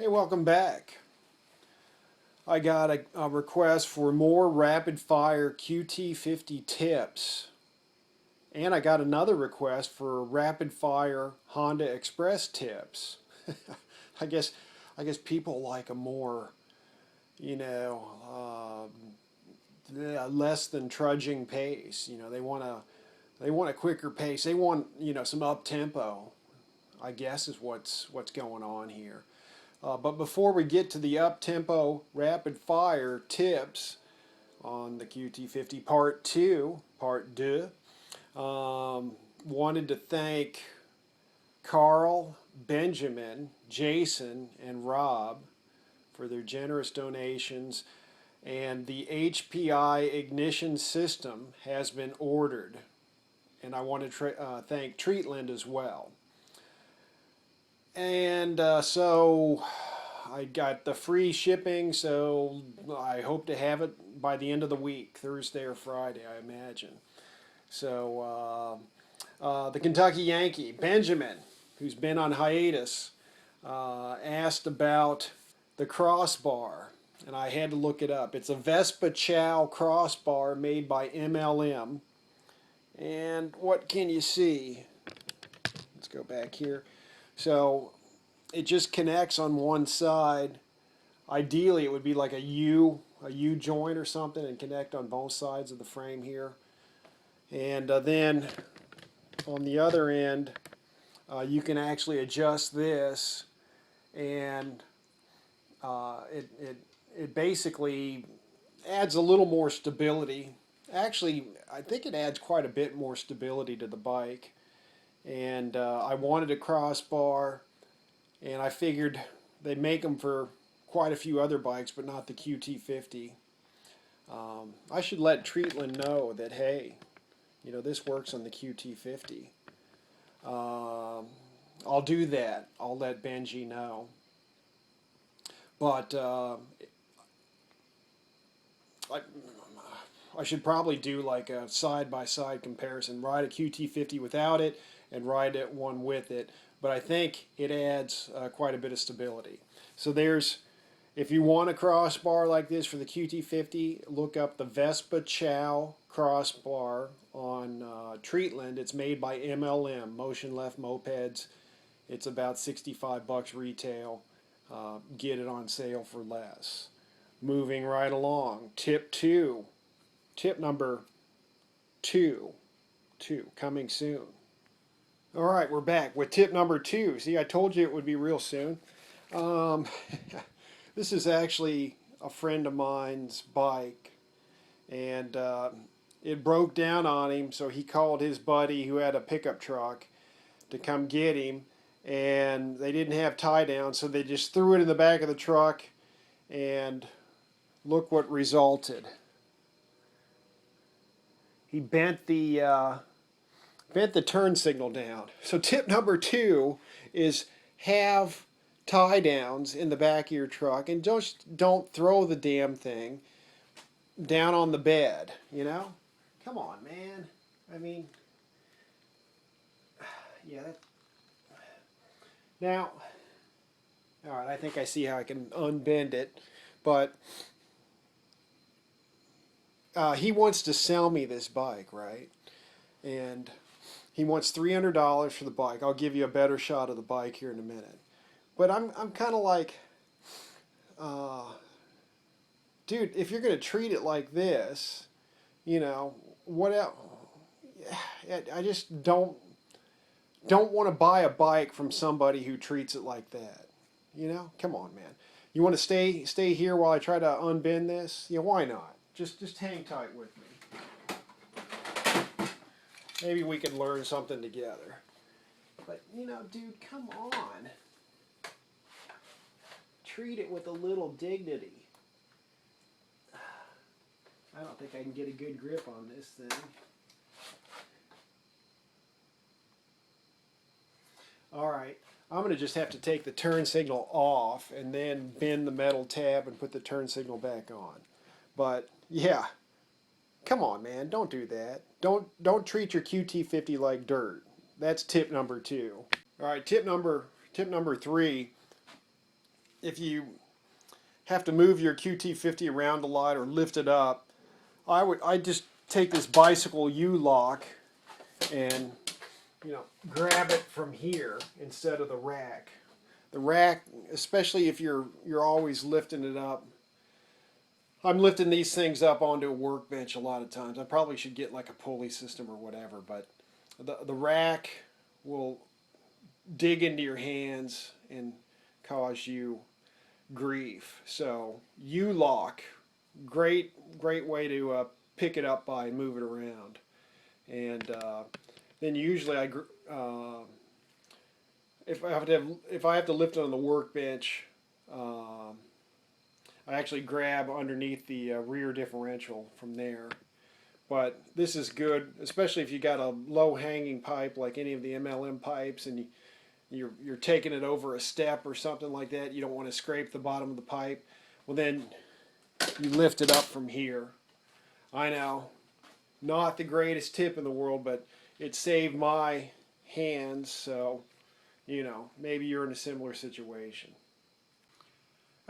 Hey, welcome back. I got a request for more rapid fire QT50 tips. And I got another request for rapid fire Honda Express tips. I guess I guess people like a more, you know, less than trudging pace. They want a quicker pace. They want, some up tempo. I guess is what's going on here. But before we get to the up-tempo rapid-fire tips on the QT50 Part 2, wanted to thank Carl, Benjamin, Jason, and Rob for their generous donations. And the HPI ignition system has been ordered. And I want to thank Treatland as well. And so I got the free shipping, so I hope to have it by the end of the week, Thursday or Friday, I imagine. So the Kentucky Yankee, Benjamin, who's been on hiatus, asked about the crossbar, and I had to look it up. It's a Vespa Chow crossbar made by MLM. And what can you see? Let's go back here. So it just connects on one side. Ideally, it would be like a U joint or something, and connect on both sides of the frame here. And then on the other end, you can actually adjust this, and it basically adds a little more stability. Actually, I think it adds quite a bit more stability to the bike. And I wanted a crossbar, and I figured they make them for quite a few other bikes, but not the QT50. I should let Treatland know that, hey, this works on the QT50. I'll do that. I'll let Benji know. But I should probably do like a side-by-side comparison. Ride a QT50 without it and ride it one with it. But I think it adds quite a bit of stability. So if you want a crossbar like this for the QT50, look up the Vespa Chow crossbar on Treatland. It's made by MLM, Motion Left Mopeds. It's about $65 retail. Get it on sale for less. Moving right along, tip number two, coming soon. All right, we're back with tip number 2. See, I told you it would be real soon. This is actually a friend of mine's bike, and it broke down on him, so he called his buddy who had a pickup truck to come get him, and they didn't have tie down, so they just threw it in the back of the truck, and look what resulted. He bent the turn signal down. So tip number 2 is have tie downs in the back of your truck, and just don't throw the damn thing down on the bed, Come on, man. I mean, yeah. Now, all right, I think I see how I can unbend it, but he wants to sell me this bike, right? And he wants $300 for the bike. I'll give you a better shot of the bike here in a minute. But I'm kind of like, dude, if you're going to treat it like this, what else? I just don't want to buy a bike from somebody who treats it like that. Come on, man. You want to stay here while I try to unbend this? Yeah, why not? Just hang tight with me. Maybe we could learn something together. But, dude, come on. Treat it with a little dignity. I don't think I can get a good grip on this thing. All right. I'm going to just have to take the turn signal off and then bend the metal tab and put the turn signal back on. But, yeah. Come on, man. Don't do that. Don't treat your QT50 like dirt. That's tip number 2. All right, tip number 3 if you have to move your QT50 around a lot or lift it up, I just take this bicycle U-lock and grab it from here instead of the rack. The rack, especially if you're always lifting it up. I'm lifting these things up onto a workbench a lot of times. I probably should get like a pulley system or whatever, but the rack will dig into your hands and cause you grief. So U-lock, great way to pick it up by move it around. And then usually if I have to lift it on the workbench, I actually grab underneath the rear differential from there. But this is good, especially if you got a low hanging pipe like any of the MLM pipes, and you're taking it over a step or something like that. You don't want to scrape the bottom of the pipe. Well, then you lift it up from here. I know, not the greatest tip in the world, but it saved my hands. So, maybe you're in a similar situation.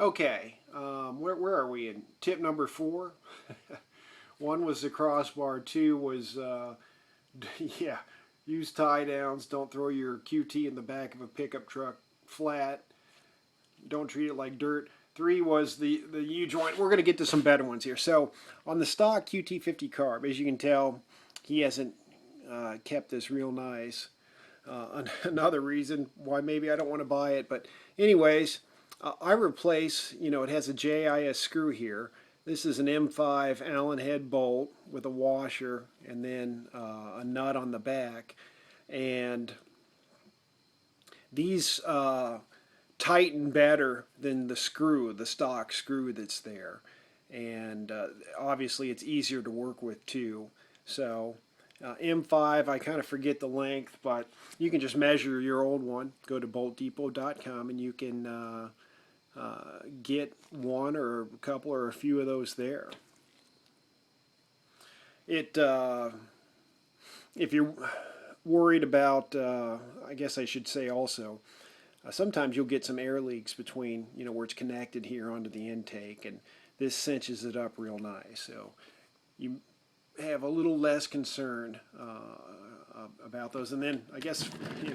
Okay, where are we in tip number 4? One was the crossbar. 2 was, yeah, use tie downs. Don't throw your QT in the back of a pickup truck flat. Don't treat it like dirt. 3 was the U-joint. We're going to get to some better ones here. So on the stock QT50 carb, as you can tell, he hasn't kept this real nice. Another reason why maybe I don't want to buy it. But anyways, I replace, it has a JIS screw here. This is an M5 Allen head bolt with a washer and then a nut on the back. And these tighten better than the stock screw that's there. And obviously it's easier to work with too. So M5, I kind of forget the length, but you can just measure your old one. Go to boltdepot.com and you can get one or a couple or a few of those there. If you're worried about, I guess I should say also, sometimes you'll get some air leaks between, where it's connected here onto the intake, and this cinches it up real nice. So you have a little less concern about those. And then I guess,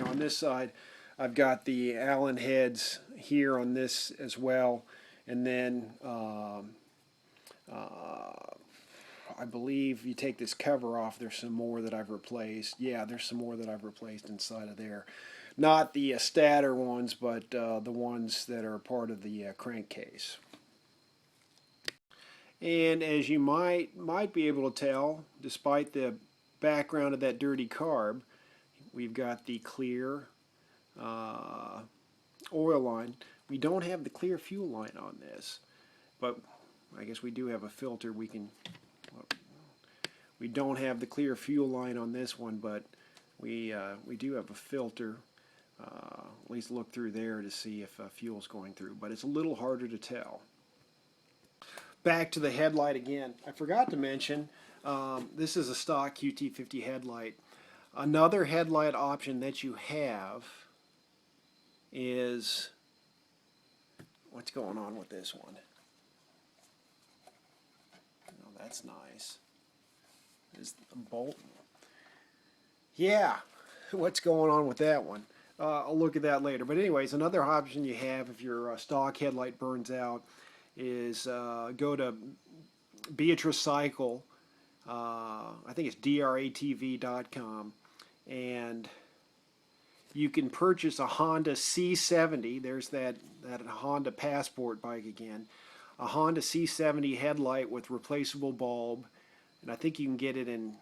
on this side, I've got the Allen heads here on this as well. And then I believe you take this cover off, there's some more that I've replaced. Yeah, there's some more that I've replaced inside of there. Not the stator ones, but the ones that are part of the crankcase. And as you might be able to tell, despite the background of that dirty carb, we've got the clear oil line. We don't have the clear fuel line on this, but I guess we do have a filter. We don't have the clear fuel line on this one, but we do have a filter. At least look through there to see if fuel's going through, but it's a little harder to tell. Back to the headlight again. I forgot to mention, this is a stock QT50 headlight. Another headlight option that you have is, what's going on with this one? Oh, that's nice. Is the bolt? Yeah, what's going on with that one? I'll look at that later. But anyways, another option you have if your stock headlight burns out is go to Beatrice Cycle. I think it's dratv.com, and you can purchase a Honda C70. There's that Honda Passport bike again. A Honda C70 headlight with replaceable bulb, and I think you can get it in,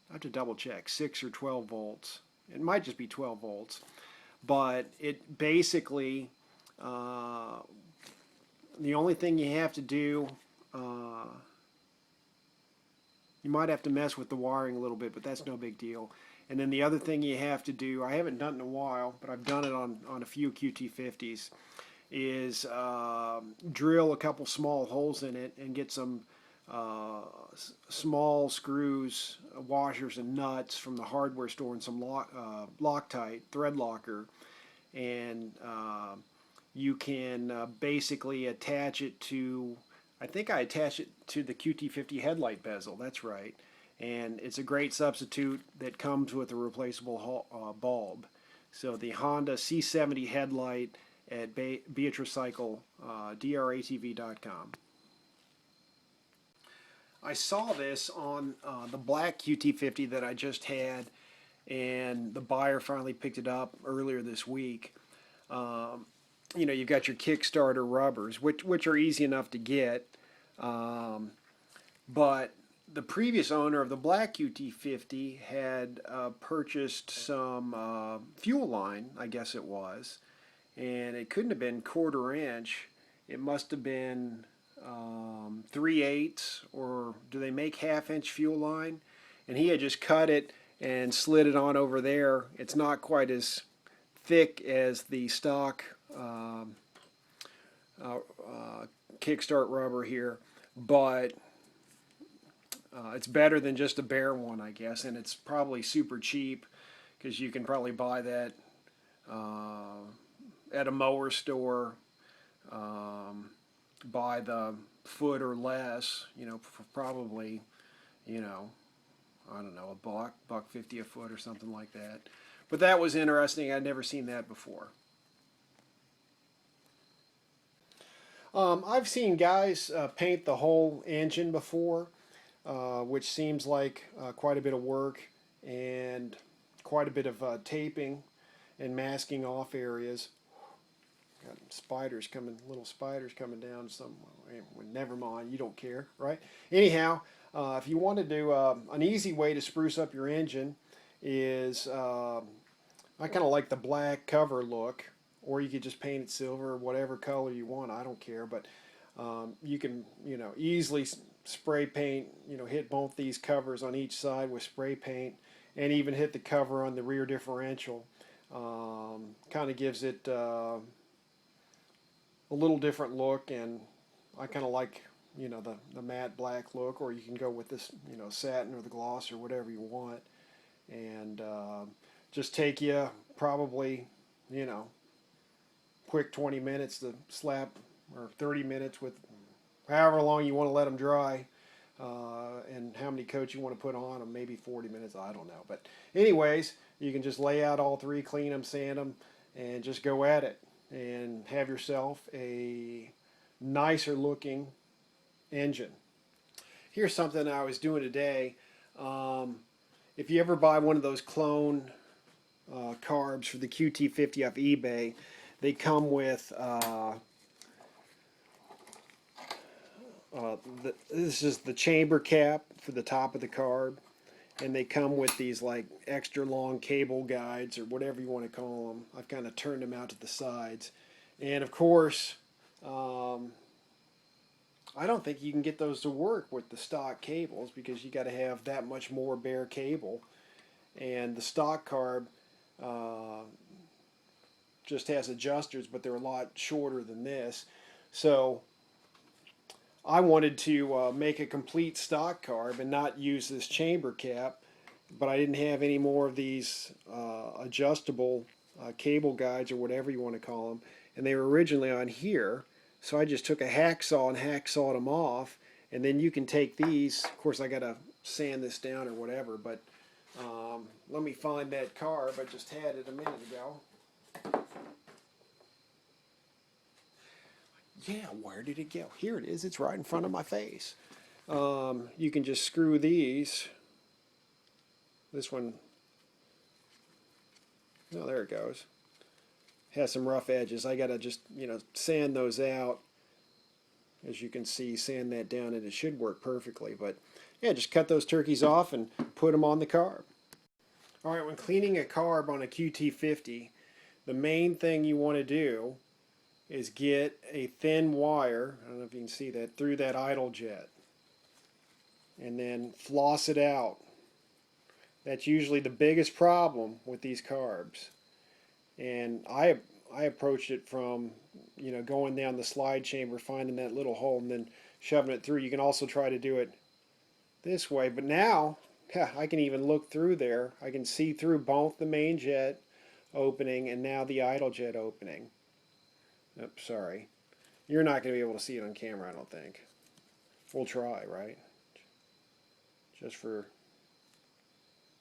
I have to double check, 6 or 12 volts. It might just be 12 volts, but it basically, the only thing you have to do, you might have to mess with the wiring a little bit, but that's no big deal. And then the other thing you have to do, I haven't done it in a while, but I've done it on a few QT50s, is drill a couple small holes in it and get some small screws, washers, and nuts from the hardware store and some Loctite thread locker, and you can basically attach it to, I think I attach it to the qt50 headlight bezel, that's right. And it's a great substitute that comes with a replaceable bulb. So the Honda C70 headlight at Beatricycle, dratv.com. I saw this on the black QT50 that I just had, and the buyer finally picked it up earlier this week. You know, you've got your Kickstarter rubbers, which are easy enough to get, but the previous owner of the black QT50 had purchased some fuel line, I guess it was, and it couldn't have been 1/4 inch. It must have been 3/8, or do they make 1/2 inch fuel line? And he had just cut it and slid it on over there. It's not quite as thick as the stock kickstart rubber here, but it's better than just a bare one, I guess, and it's probably super cheap because you can probably buy that at a mower store by the foot or less, you know, for probably, you know, I don't know, $1.50 a foot or something like that. But that was interesting. I'd never seen that before. I've seen guys paint the whole engine before, which seems like quite a bit of work and quite a bit of taping and masking off areas. Got spiders coming, little spiders coming down some. Well, never mind, you don't care, right? Anyhow, if you want to do an easy way to spruce up your engine is, I kind of like the black cover look, or you could just paint it silver or whatever color you want. I don't care, but you can, you know, easily spray paint, you know, hit both these covers on each side with spray paint, and even hit the cover on the rear differential. Kind of gives it a little different look, and I kind of like, you know, the matte black look, or you can go with this, you know, satin or the gloss or whatever you want, and just take you probably, you know, quick 20 minutes to slap, or 30 minutes, with however long you want to let them dry, and how many coats you want to put on them, maybe 40 minutes, I don't know. But anyways, you can just lay out all three, clean them, sand them, and just go at it, and have yourself a nicer looking engine. Here's something I was doing today. If you ever buy one of those clone carbs for the QT50 off eBay, they come with this is the chamber cap for the top of the carb, and they come with these like extra long cable guides, or whatever you want to call them. I've kind of turned them out to the sides, and of course I don't think you can get those to work with the stock cables, because you got to have that much more bare cable, and the stock carb just has adjusters, but they're a lot shorter than this. So I wanted to make a complete stock carb and not use this chamber cap, but I didn't have any more of these adjustable cable guides, or whatever you want to call them, and they were originally on here. So I just took a hacksaw and hacksawed them off, and then you can take these. Of course, I got to sand this down or whatever, but let me find that carb. I just had it a minute ago. Yeah, where did it go? Here it is. It's right in front of my face. You can just screw these. This one, oh, there it goes. Has some rough edges. I gotta just, you know, sand those out. As you can see, sand that down, and it should work perfectly. But yeah, just cut those turkeys off and put them on the carb. All right, when cleaning a carb on a QT50, the main thing you want to do is get a thin wire, I don't know if you can see that, through that idle jet, and then floss it out. That's usually the biggest problem with these carbs. And I approached it from, you know, going down the slide chamber, finding that little hole, and then shoving it through. You can also try to do it this way, but now, yeah, I can even look through there. I can see through both the main jet opening and now the idle jet opening. Oops, sorry. You're not going to be able to see it on camera, I don't think. We'll try, right? Just for...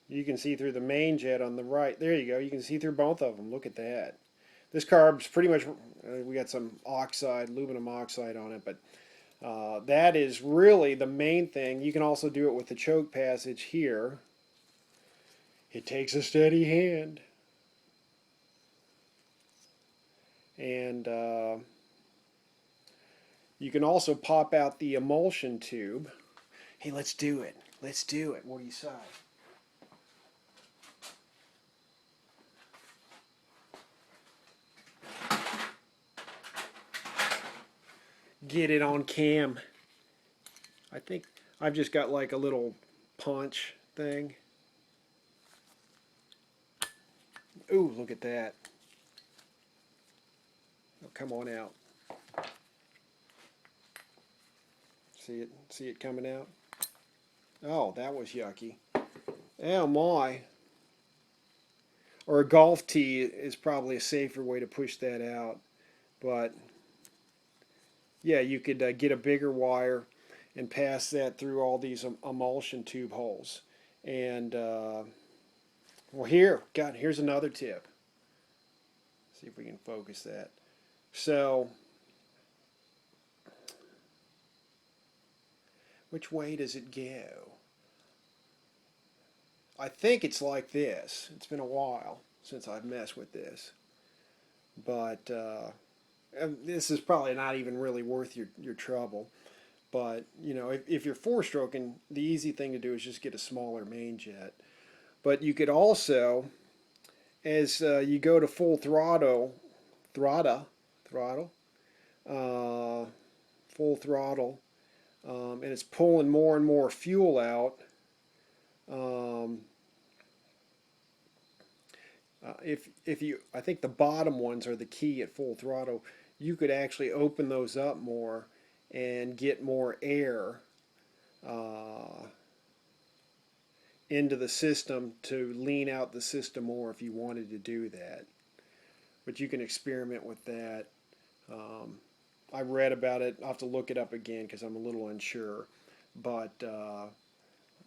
You can see through the main jet on the right. There you go. You can see through both of them. Look at that. This carb's pretty much... we got some oxide, aluminum oxide on it, but that is really the main thing. You can also do it with the choke passage here. It takes a steady hand. And you can also pop out the emulsion tube. Hey, let's do it. Let's do it. What do you say? Get it on cam. I think I've just got like a little punch thing. Ooh, look at that. Oh, come on out. See it coming out? Oh, that was yucky. Oh my. Or a golf tee is probably a safer way to push that out. But yeah, you could get a bigger wire and pass that through all these emulsion tube holes. And well, here's another tip. See if we can focus that. So, which way does it go? I think it's like this. It's been a while since I've messed with this. But this is probably not even really worth your trouble. But, you know, if you're four-stroking, the easy thing to do is just get a smaller main jet. But you could also, as you go to full full throttle, and it's pulling more and more fuel out. I think the bottom ones are the key at full throttle. You could actually open those up more and get more air into the system to lean out the system more if you wanted to do that. But you can experiment with that. I read about it. I'll have to look it up again because I'm a little unsure. But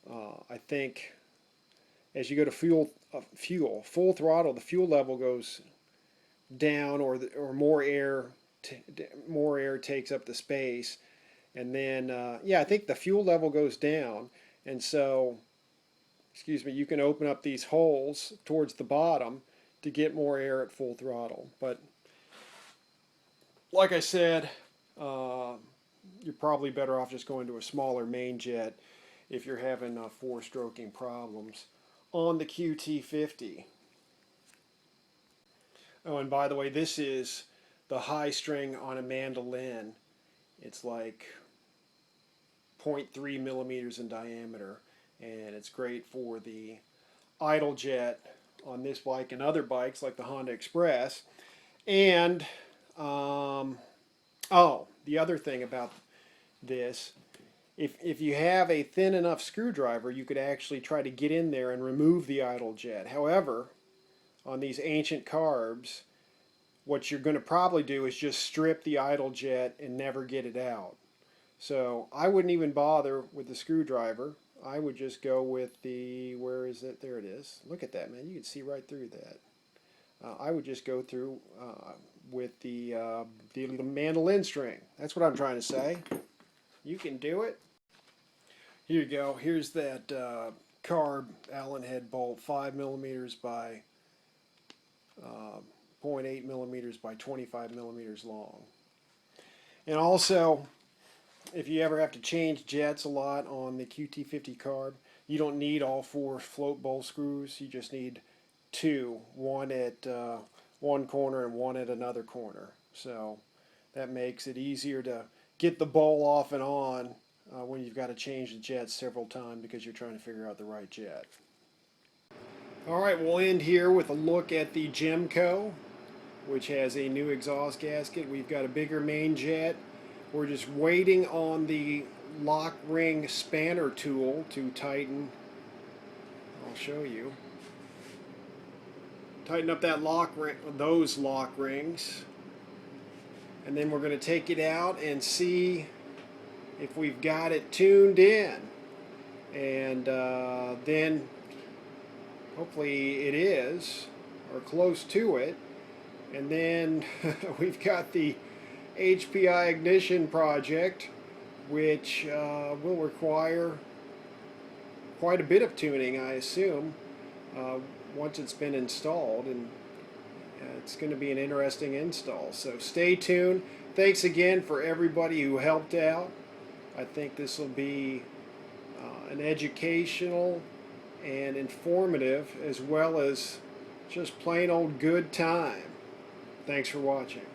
I think as you go to full throttle, the fuel level goes down, or more air takes up the space, and then yeah, I think the fuel level goes down, and so, excuse me, you can open up these holes towards the bottom to get more air at full throttle. But like I said, you're probably better off just going to a smaller main jet if you're having four-stroking problems on the qt50. Oh, and by the way, this is the high string on a mandolin. It's like 0.3 millimeters in diameter, and it's great for the idle jet on this bike and other bikes like the Honda Express. And oh, the other thing about this, if you have a thin enough screwdriver, you could actually try to get in there and remove the idle jet. However, on these ancient carbs, what you're going to probably do is just strip the idle jet and never get it out. So I wouldn't even bother with the screwdriver. I would just go with the, where is it? There it is. Look at that, man. You can see right through that. I would just go through with the mandolin string. That's what I'm trying to say. You can do it. Here you go. Here's that carb Allen head bolt, 5 millimeters by 0.8 millimeters by 25 millimeters long. And also, if you ever have to change jets a lot on the qt50 carb, you don't need all 4 float bowl screws. You just need 2, one at one corner and one at another corner. So that makes it easier to get the bowl off and on when you've got to change the jet several times because you're trying to figure out the right jet. Alright, we'll end here with a look at the Gemco, which has a new exhaust gasket. We've got a bigger main jet. We're just waiting on the lock ring spanner tool to tighten. I'll show you. Tighten up that lock ring, those lock rings. and then we're going to take it out and see if we've got it tuned in, and then hopefully it is, or close to it. And then we've got the HPI ignition project, which will require quite a bit of tuning, I assume, once it's been installed, and it's going to be an interesting install. So stay tuned. Thanks again for everybody who helped out. I think this will be an educational and informative, as well as just plain old good time. Thanks for watching.